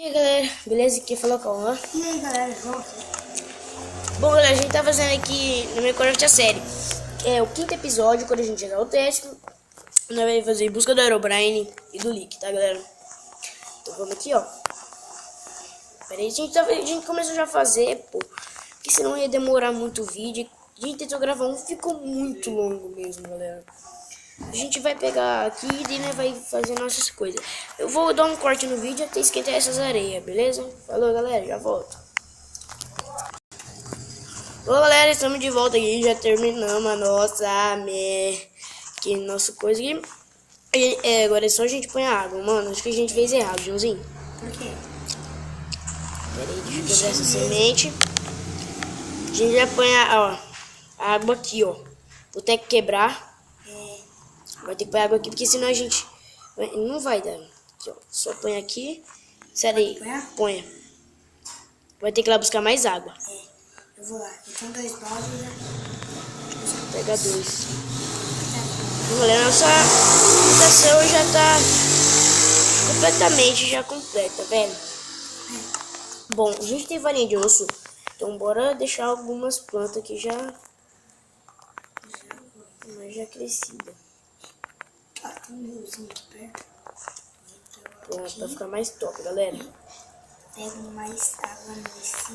E aí galera, beleza? Aqui falou com o E aí galera, volta. Bom galera, a gente tá fazendo aqui no Minecraft a série. É o 5º episódio, quando a gente chegar ao 10º, nós vamos fazer busca do Herobrine e do Leak, tá galera? Então vamos aqui, ó. Pera aí, a gente começou já a fazer, pô. Porque senão ia demorar muito o vídeo. A gente tentou gravar um, ficou muito longo mesmo, galera. A gente vai pegar aqui e né, vai fazer nossas coisas. Eu vou dar um corte no vídeo até esquentar essas areias, beleza? Falou galera, já volto. Olá galera, estamos de volta aqui, já terminamos a nossa que nossa coisa aqui. Agora é só a gente põe a água, mano, acho que a gente fez errado, Joãozinho. Por quê? Pera aí, deixa eu pegar essa semente. A gente já põe a água aqui, ó. Vou ter que quebrar. Vai ter que pôr água aqui, porque senão a gente não vai dar. Aqui, ó. Só põe aqui. Sério aí, ponha. Vai ter que ir lá buscar mais água. Eu vou lá. Então 2 baldes já. Pega 2. Galera, nossa plantação já tá completamente já completa, velho. Bom, a gente tem varinha de osso. Então bora deixar algumas plantas aqui já crescida. Tem um riozinho aqui perto. Pronto, pra ficar mais top, galera. Pego mais água nesse.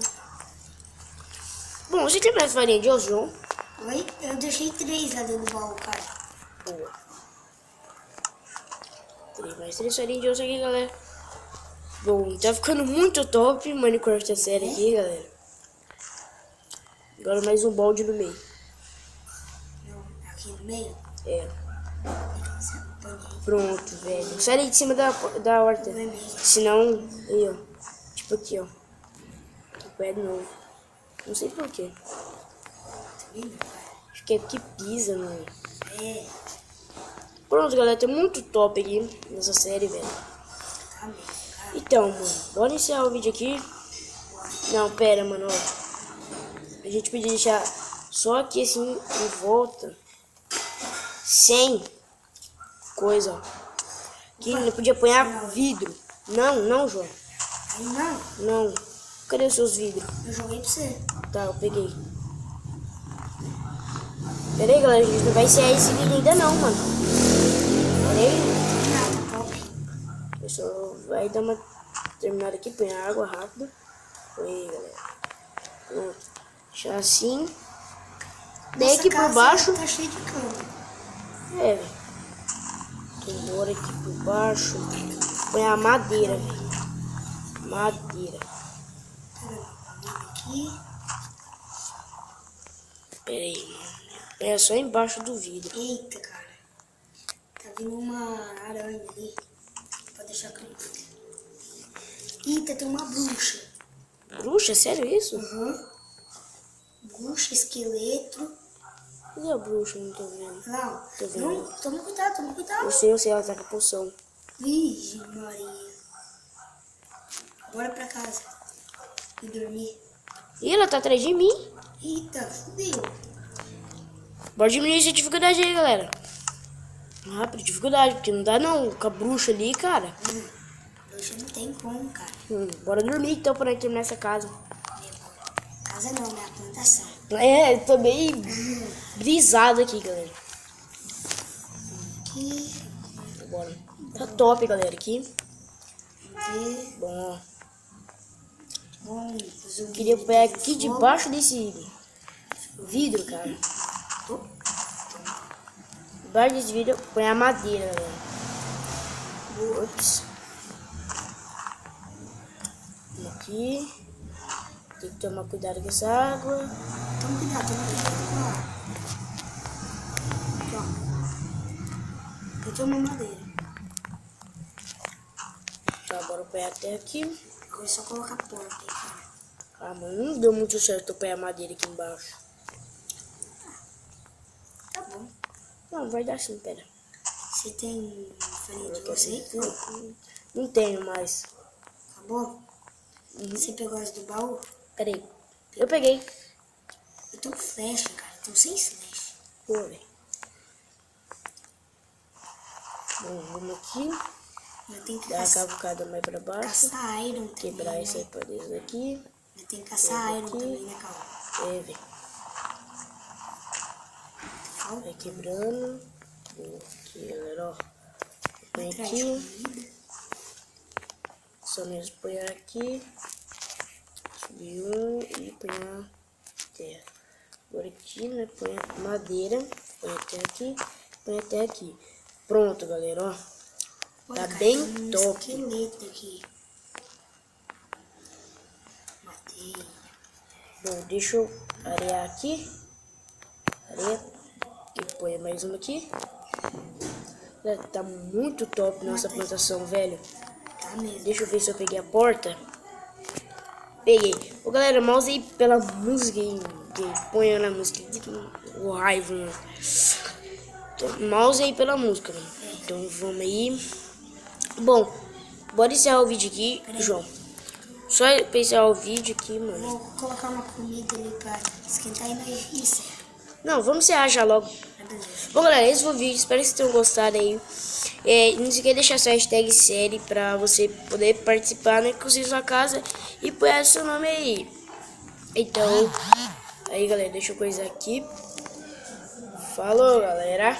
Bom, você tem mais farinha de osso, João? Oi? Eu deixei 3 lá dentro do baú, cara. Boa. Mais 3 farinhas de osso aqui, galera. Bom, tá ficando muito top Minecraft a série aqui, galera. Agora mais um balde no meio. Não, aqui no meio? É. Pronto, velho. Sai aí de cima da horta. Senão, aí, ó. Tipo aqui, ó. O pé de novo. Não sei porquê. Acho que é porque pisa, mano. Pronto, galera. Tá muito top aqui nessa série, velho. Então, mano. Bora iniciar o vídeo aqui. Não, pera, mano, ó. A gente podia deixar só aqui, assim, em volta. Sem coisa, ó. Aqui não podia apanhar vidro. Não, João. Aí não. Não. Cadê os seus vidros? Eu joguei pra você. Tá, eu peguei. Pera aí, galera. A gente não vai encerrar esse vídeo ainda não, mano. Pera aí. Tá top. Eu só vai dar uma terminada aqui. Põe a água rápido. Põe aí, galera. Pronto. Deixar assim. Daí aqui por baixo. Tá cheio de cama. É, velho. Embora aqui por baixo. Põe a madeira, velho. Madeira. Aqui. Pera aí, mano. É só embaixo do vidro. Eita, cara. Tá vindo uma aranha ali. Pode deixar com Eita, tem uma bruxa. Bruxa? Sério isso? Bruxa, esqueleto. Cadê a bruxa? Não tô vendo. Não, Tô vendo. não, toma cuidado. Eu sei, ela tá com a poção. Virgem Maria. Bora pra casa. E dormir. Ih, ela tá atrás de mim. Eita, fudeu. Bora diminuir essa dificuldade aí, galera. Rápido, dificuldade, porque não dá não com a bruxa ali, cara. Bruxa não tem como, cara. Bora dormir então pra nós terminar essa casa. Casa não, né? A plantação. É, eu tô meio brisado aqui, galera. Aqui. Bora. Tá top, galera, aqui. Aqui. Bom, Bom, queria pegar aqui debaixo desse vidro, cara. Debaixo desse vidro, põe a madeira, galera. Ops. Aqui. Tem que tomar cuidado com essa água. Toma cuidado. Aqui, ó. Eu tomo madeira. Tá, bora pegar até aqui. Agora é só colocar a porta aí, cara. Ah, mano, não deu muito certo eu pegar a madeira aqui embaixo. Tá bom. Não, vai dar sim, pera. Você tem farinha de você? Não tenho mais. Acabou? Você pegou as do baú? Pera aí. Eu peguei. Eu tô com flecha, cara. Tô sem flecha. Pô, velho. Bom, vamos aqui. Eu tenho que Dar a cavucada mais pra baixo. caçar iron também, Quebrar né? isso aí pra dentro daqui. Eu tenho que caçar iron aqui. também, né, Cal? É, velho. Vai quebrando. Aqui, galera, ó. Põe Atrás aqui. de comida. Só mesmo põe aqui. Subir um e põe a terra. Agora aqui, né? Põe a madeira. Põe até aqui. Põe até aqui. Pronto, galera, ó. Olha, Tá cara, bem tem um top. esqueleto aqui. Matei. Bom, deixa eu arear aqui. Areia. E põe mais uma aqui. Tá muito top nossa plantação, velho. Tá mesmo. Deixa eu ver se eu peguei a porta. Peguei. Ô, galera, mouse aí pela música aí. Põe na música. O raiva, mano. Então, mouse aí pela música, mano. Então vamos aí. Bom, bora encerrar o vídeo aqui, João. Só pra encerrar o vídeo aqui, mano. Vou colocar uma comida ali pra esquentar e nós encerra. Não, vamos encerrar já logo. Bom, galera, esse foi o vídeo. Espero que vocês tenham gostado aí. Não esqueça de deixar sua hashtag série pra você poder participar, né? Conseguir sua casa e pôr seu nome aí. Então, aí, galera, deixa eu coisar aqui. Falou, galera.